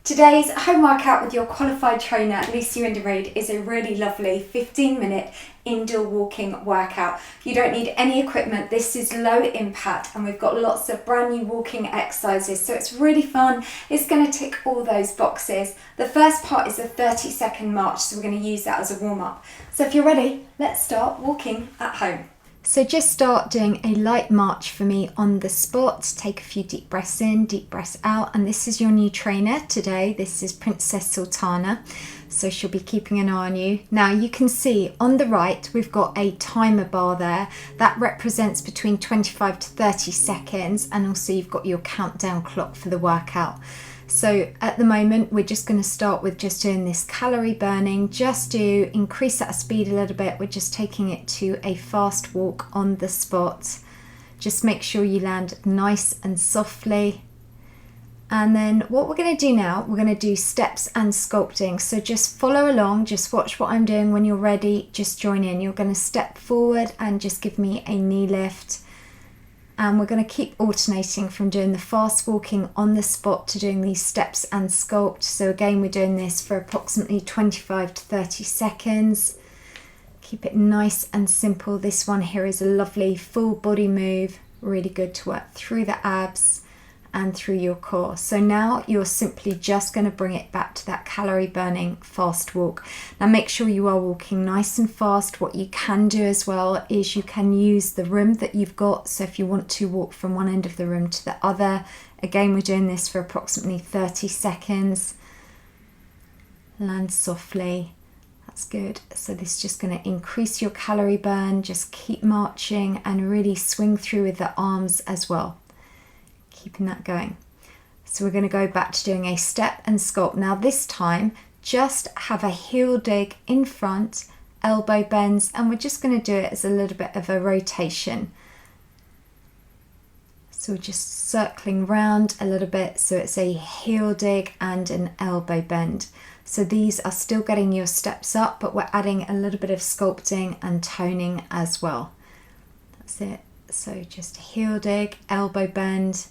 Today's home workout with your qualified trainer, Wyndham-Read, is a really lovely 15-minute indoor walking workout. You don't need any equipment. This is low impact and we've got lots of brand new walking exercises. So it's really fun. It's going to tick all those boxes. The first part is a 30-second march. So we're going to use that as a warm up. So if you're ready, let's start walking at home. So just start doing a light march for me on the spot. Take a few deep breaths in, deep breaths out. And this is your new trainer today. This is Princess Sultana. So she'll be keeping an eye on you. Now you can see on the right, we've got a timer bar there. That represents between 25 to 30 seconds. And also you've got your countdown clock for the workout. So at the moment, we're just going to start with just doing this calorie burning, just to increase that speed a little bit. We're just taking it to a fast walk on the spot. Just make sure you land nice and softly. And then what we're going to do now, we're going to do steps and sculpting. So just follow along, just watch what I'm doing. When you're ready, just join in. You're going to step forward and just give me a knee lift. And we're going to keep alternating from doing the fast walking on the spot to doing these steps and sculpt. So again, we're doing this for approximately 25 to 30 seconds. Keep it nice and simple. This one here is a lovely full body move. Really good to work through the abs and through your core. So now you're simply just going to bring it back to that calorie burning fast walk. Now make sure you are walking nice and fast. What you can do as well is you can use the room that you've got. So if you want to walk from one end of the room to the other, again, we're doing this for approximately 30 seconds. Land softly. That's good. So this is just going to increase your calorie burn. Just keep marching and really swing through with the arms as well. Keeping that going. So we're going to go back to doing a step and sculpt. Now this time, just have a heel dig in front, elbow bends, and we're just going to do it as a little bit of a rotation. So we're just circling round a little bit. So it's a heel dig and an elbow bend. So these are still getting your steps up, but we're adding a little bit of sculpting and toning as well. That's it. So just heel dig, elbow bend.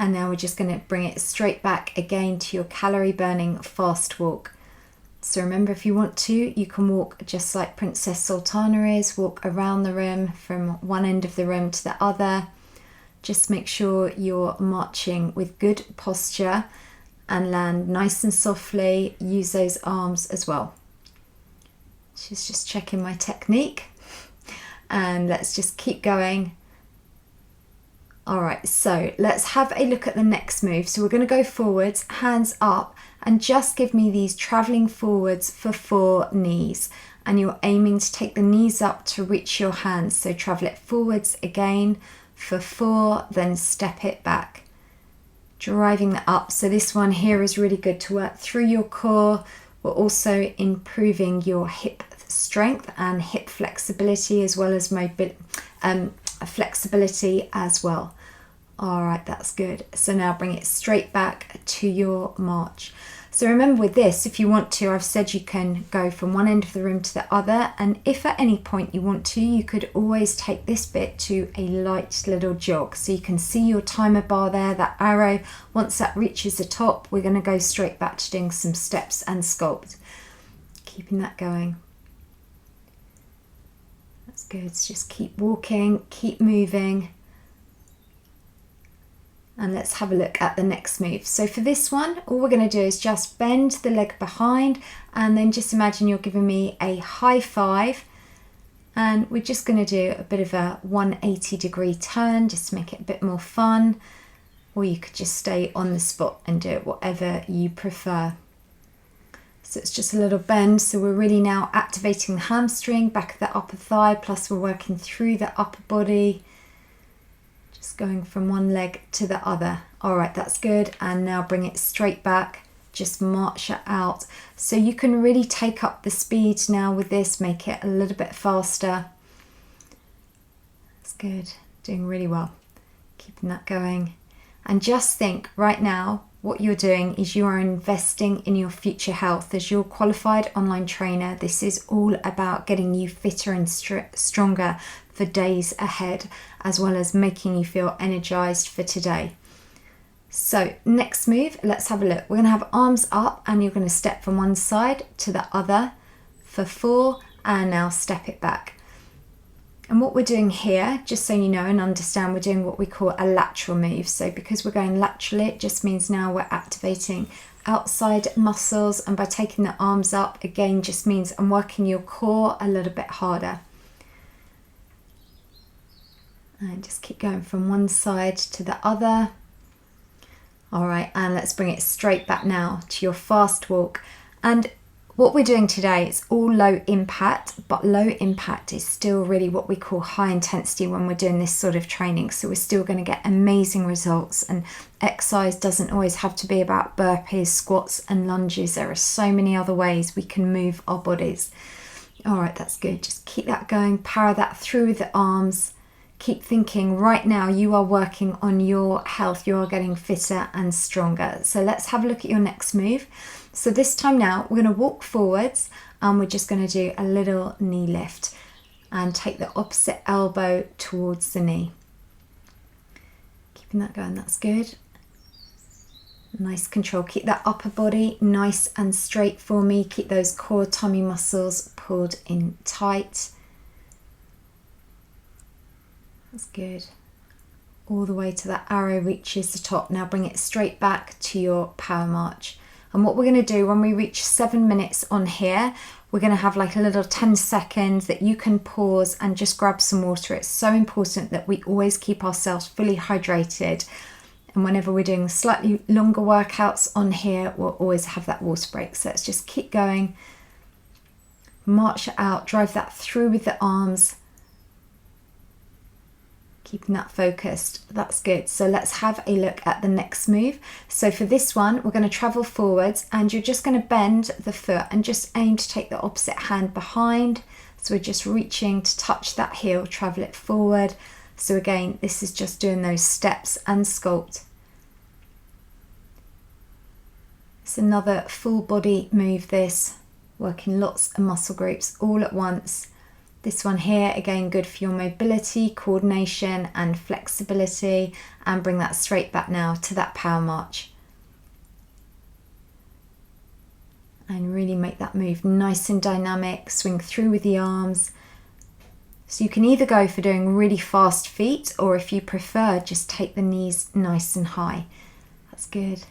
And now we're just going to bring it straight back again to your calorie burning fast walk. So remember, if you want to, you can walk just like Princess Sultana is, walk around the room from one end of the room to the other. Just make sure you're marching with good posture and land nice and softly. Use those arms as well. She's just checking my technique. And let's just keep going. All right, so let's have a look at the next move. So we're going to go forwards, hands up, and just give me these traveling forwards for 4 knees. And you're aiming to take the knees up to reach your hands. So travel it forwards again for 4, then step it back. Driving that up. So this one here is really good to work through your core. We're also improving your hip strength and hip flexibility, as well as flexibility as well. All right, that's good. So now bring it straight back to your march. So remember with this, if you want to, I've said you can go from one end of the room to the other. And if at any point you want to, you could always take this bit to a light little jog. So you can see your timer bar there, that arrow. Once that reaches the top, we're going to go straight back to doing some steps and sculpt. Keeping that going. That's good. So just keep walking, keep moving. And let's have a look at the next move. So for this one, all we're going to do is just bend the leg behind, and then just imagine you're giving me a high five. And we're just going to do a bit of a 180-degree turn, just to make it a bit more fun. Or you could just stay on the spot and do it whatever you prefer. So it's just a little bend. So we're really now activating the hamstring, back of the upper thigh, plus we're working through the upper body. Just going from one leg to the other. All right, that's good. And now bring it straight back. Just march it out. So you can really take up the speed now with this, make it a little bit faster. That's good. Doing really well. Keeping that going. And just think right now, what you're doing is you are investing in your future health. As your qualified online trainer, this is all about getting you fitter and stronger for days ahead, as well as making you feel energized for today. So next move, let's have a look. We're going to have arms up and you're going to step from one side to the other for 4 and now step it back. And what we're doing here, just so you know and understand, we're doing what we call a lateral move. So because we're going laterally, it just means now we're activating outside muscles, and by taking the arms up, again, just means I'm working your core a little bit harder. And just keep going from one side to the other. All right, and let's bring it straight back now to your fast walk. And what we're doing today is all low impact, but low impact is still really what we call high intensity when we're doing this sort of training. So we're still going to get amazing results, and exercise doesn't always have to be about burpees, squats and lunges. There are so many other ways we can move our bodies. All right, that's good. Just keep that going, power that through the arms. Keep thinking right now you are working on your health, you are getting fitter and stronger. So let's have a look at your next move. So this time now we're going to walk forwards and we're just going to do a little knee lift and take the opposite elbow towards the knee. Keeping that going, that's good. Nice control. Keep that upper body nice and straight for me. Keep those core tummy muscles pulled in tight. That's good. All the way to that arrow reaches the top. Now bring it straight back to your power march. And what we're going to do when we reach 7 minutes on here, we're going to have like a little 10 seconds that you can pause and just grab some water. It's so important that we always keep ourselves fully hydrated. And whenever we're doing slightly longer workouts on here, we'll always have that water break. So let's just keep going. March it out, drive that through with the arms. Keeping that focused, that's good. So let's have a look at the next move. So for this one, we're going to travel forwards and you're just going to bend the foot and just aim to take the opposite hand behind. So we're just reaching to touch that heel, travel it forward. So again, this is just doing those steps and sculpt. It's another full body move, this, working lots of muscle groups all at once. This one here, again, good for your mobility, coordination and flexibility, and bring that straight back now to that power march. And really make that move nice and dynamic, swing through with the arms. So you can either go for doing really fast feet, or if you prefer, just take the knees nice and high. That's good.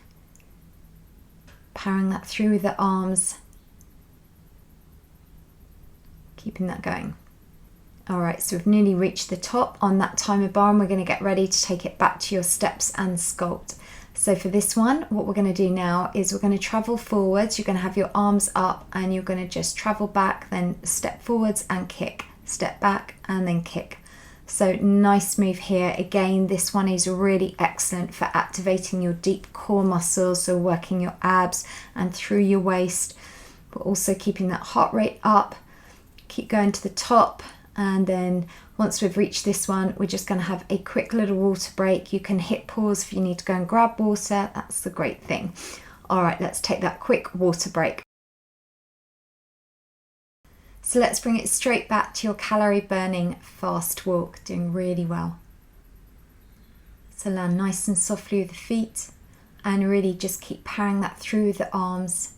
Powering that through with the arms. Keeping that going. All right, so we've nearly reached the top on that timer bar and we're going to get ready to take it back to your steps and sculpt. So for this one, what we're going to do now is we're going to travel forwards. You're going to have your arms up and you're going to just travel back, then step forwards and kick, step back and then kick. So nice move here. Again, this one is really excellent for activating your deep core muscles, so working your abs and through your waist, but also keeping that heart rate up. Keep going to the top, and then once we've reached this one, we're just going to have a quick little water break. You can hit pause if you need to go and grab water. That's the great thing. All right, let's take that quick water break. So let's bring it straight back to your calorie burning fast walk, doing really well. So land nice and softly with the feet and really just keep powering that through the arms.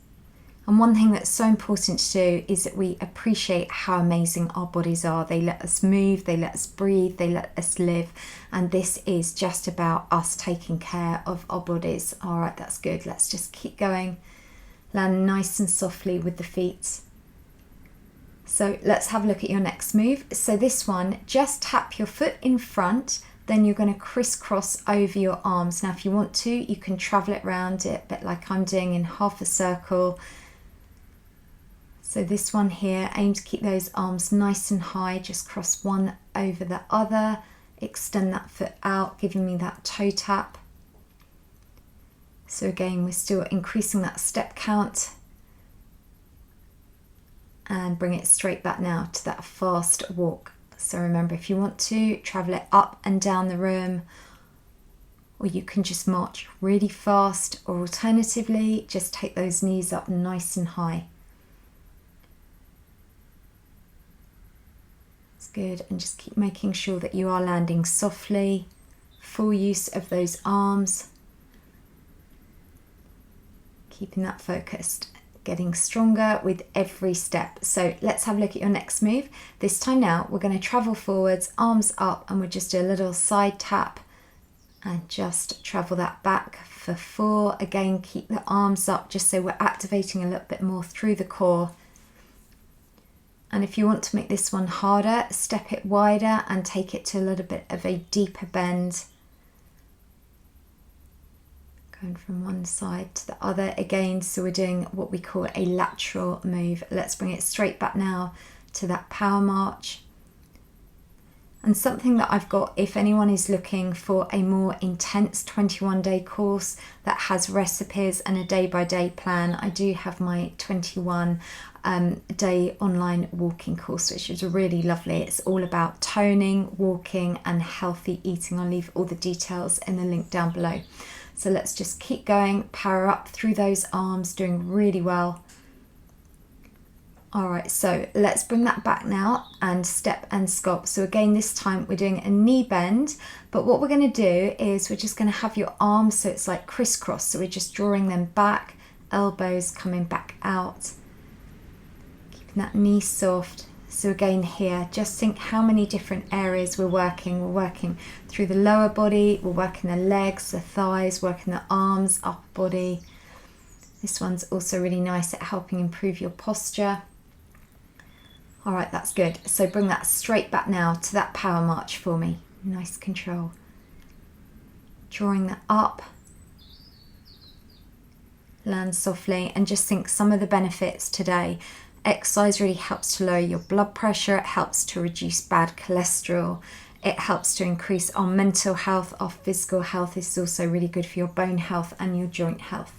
And one thing that's so important to do is that we appreciate how amazing our bodies are. They let us move, they let us breathe, they let us live. And this is just about us taking care of our bodies. All right, that's good. Let's just keep going. Land nice and softly with the feet. So let's have a look at your next move. So this one, just tap your foot in front, then you're going to crisscross over your arms. Now, if you want to, you can travel it around it, but like I'm doing in half a circle. So this one here, aim to keep those arms nice and high, just cross one over the other, extend that foot out, giving me that toe tap. So again, we're still increasing that step count. And bring it straight back now to that fast walk. So remember, if you want to, travel it up and down the room, or you can just march really fast, or alternatively, just take those knees up nice and high. Good, and just keep making sure that you are landing softly, full use of those arms. Keeping that focused, getting stronger with every step. So let's have a look at your next move. This time now, we're going to travel forwards, arms up, and we'll just do a little side tap and just travel that back for 4. Again, keep the arms up just so we're activating a little bit more through the core. And if you want to make this one harder, step it wider and take it to a little bit of a deeper bend. Going from one side to the other again, so we're doing what we call a lateral move. Let's bring it straight back now to that power march. And something that I've got, if anyone is looking for a more intense 21-day course that has recipes and a day-by-day plan, I do have my 21-day online walking course, which is really lovely. It's all about toning, walking and healthy eating. I'll leave all the details in the link down below. So let's just keep going, power up through those arms, doing really well. All right, so let's bring that back now and step and sculpt. So again, this time we're doing a knee bend, but what we're going to do is we're just going to have your arms so it's like crisscross. So we're just drawing them back, elbows coming back out, keeping that knee soft. So again here, just think how many different areas we're working. We're working through the lower body, we're working the legs, the thighs, working the arms, upper body. This one's also really nice at helping improve your posture. All right, that's good. So bring that straight back now to that power march for me. Nice control. Drawing that up. Land softly and just think some of the benefits today. Exercise really helps to lower your blood pressure. It helps to reduce bad cholesterol. It helps to increase our mental health, our physical health. This is also really good for your bone health and your joint health.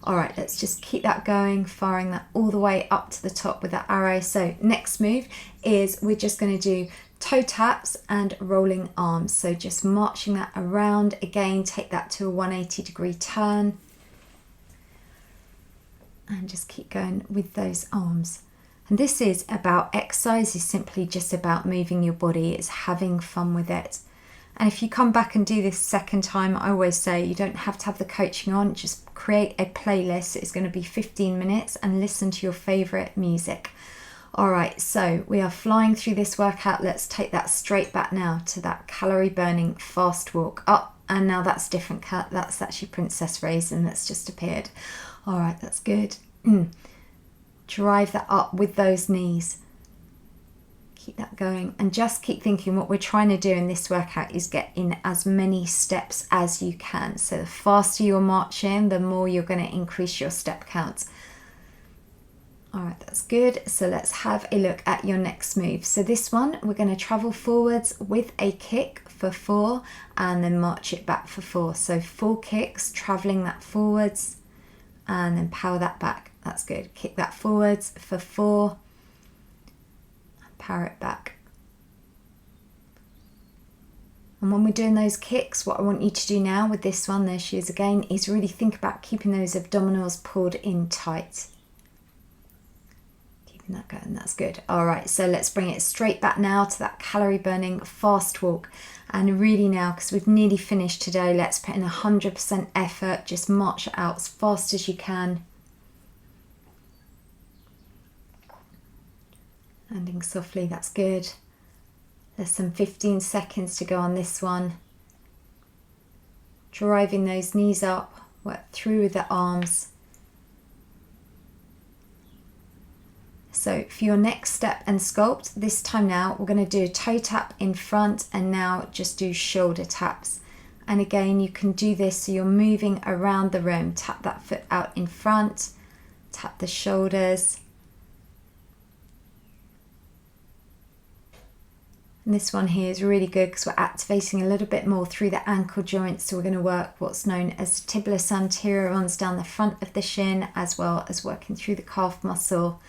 All right, let's just keep that going, firing that all the way up to the top with that arrow. So next move is we're just going to do toe taps and rolling arms. So just marching that around. Again, take that to a 180-degree turn. And just keep going with those arms. And this is about exercise, is simply just about moving your body. It's having fun with it. And if you come back and do this second time, I always say you don't have to have the coaching on, just create a playlist. It's going to be 15 minutes and listen to your favorite music. All right, so we are flying through this workout. Let's take that straight back now to that calorie burning fast walk up. And now that's different cut. That's actually Princess Raisin that's just appeared. All right, that's good. Drive that up with those knees. Keep that going and just keep thinking what we're trying to do in this workout is get in as many steps as you can. So the faster you're marching, the more you're going to increase your step counts. All right, that's good. So let's have a look at your next move. So this one, we're going to travel forwards with a kick for 4 and then march it back for 4. So 4 kicks, traveling that forwards and then power that back. That's good. Kick that forwards for 4 and power it back. And when we're doing those kicks, what I want you to do now with this one, there she is again, is really think about keeping those abdominals pulled in tight. Keeping that going, that's good. All right, so let's bring it straight back now to that calorie burning fast walk. And really now, because we've nearly finished today, let's put in 100% effort. Just march it out as fast as you can. Landing softly, that's good. There's some 15 seconds to go on this one. Driving those knees up, work through the arms. So for your next step and sculpt, this time now, we're going to do a toe tap in front and now just do shoulder taps. And again, you can do this so you're moving around the room. Tap that foot out in front, tap the shoulders. And this one here is really good because we're activating a little bit more through the ankle joints. So we're going to work what's known as tibialis anterior, runs down the front of the shin, as well as working through the calf muscle.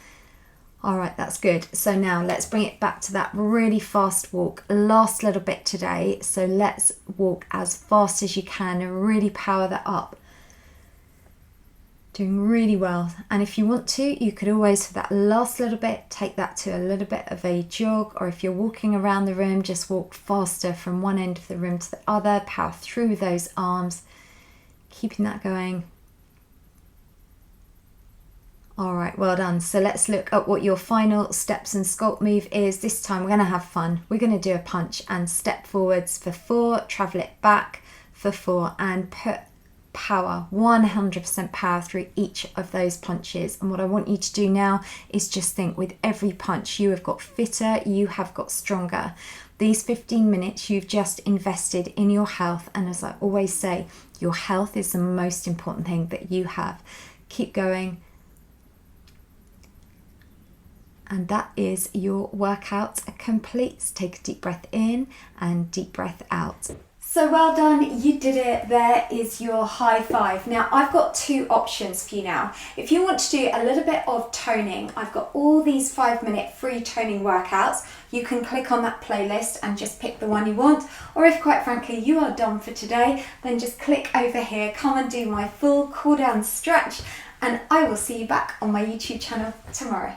All right, that's good. So now let's bring it back to that really fast walk. Last little bit today. So let's walk as fast as you can and really power that up. Doing really well. And if you want to, you could always, for that last little bit, take that to a little bit of a jog, or if you're walking around the room, just walk faster from one end of the room to the other, power through those arms, keeping that going. All right, well done. So let's look at what your final steps and sculpt move is. This time we're going to have fun. We're going to do a punch and step forwards for 4, travel it back for 4, and put power, 100% power through each of those punches. And what I want you to do now is just think, with every punch you have got fitter, you have got stronger. These 15 minutes you've just invested in your health, and as I always say, your health is the most important thing that you have. Keep going. And that is your workout complete. Take a deep breath in and deep breath out. So well done, you did it. There is your high five. Now I've got 2 options for you now. If you want to do a little bit of toning, I've got all these 5-minute free toning workouts. You can click on that playlist and just pick the one you want. Or if quite frankly you are done for today, then just click over here, come and do my full cool down stretch, and I will see you back on my YouTube channel tomorrow.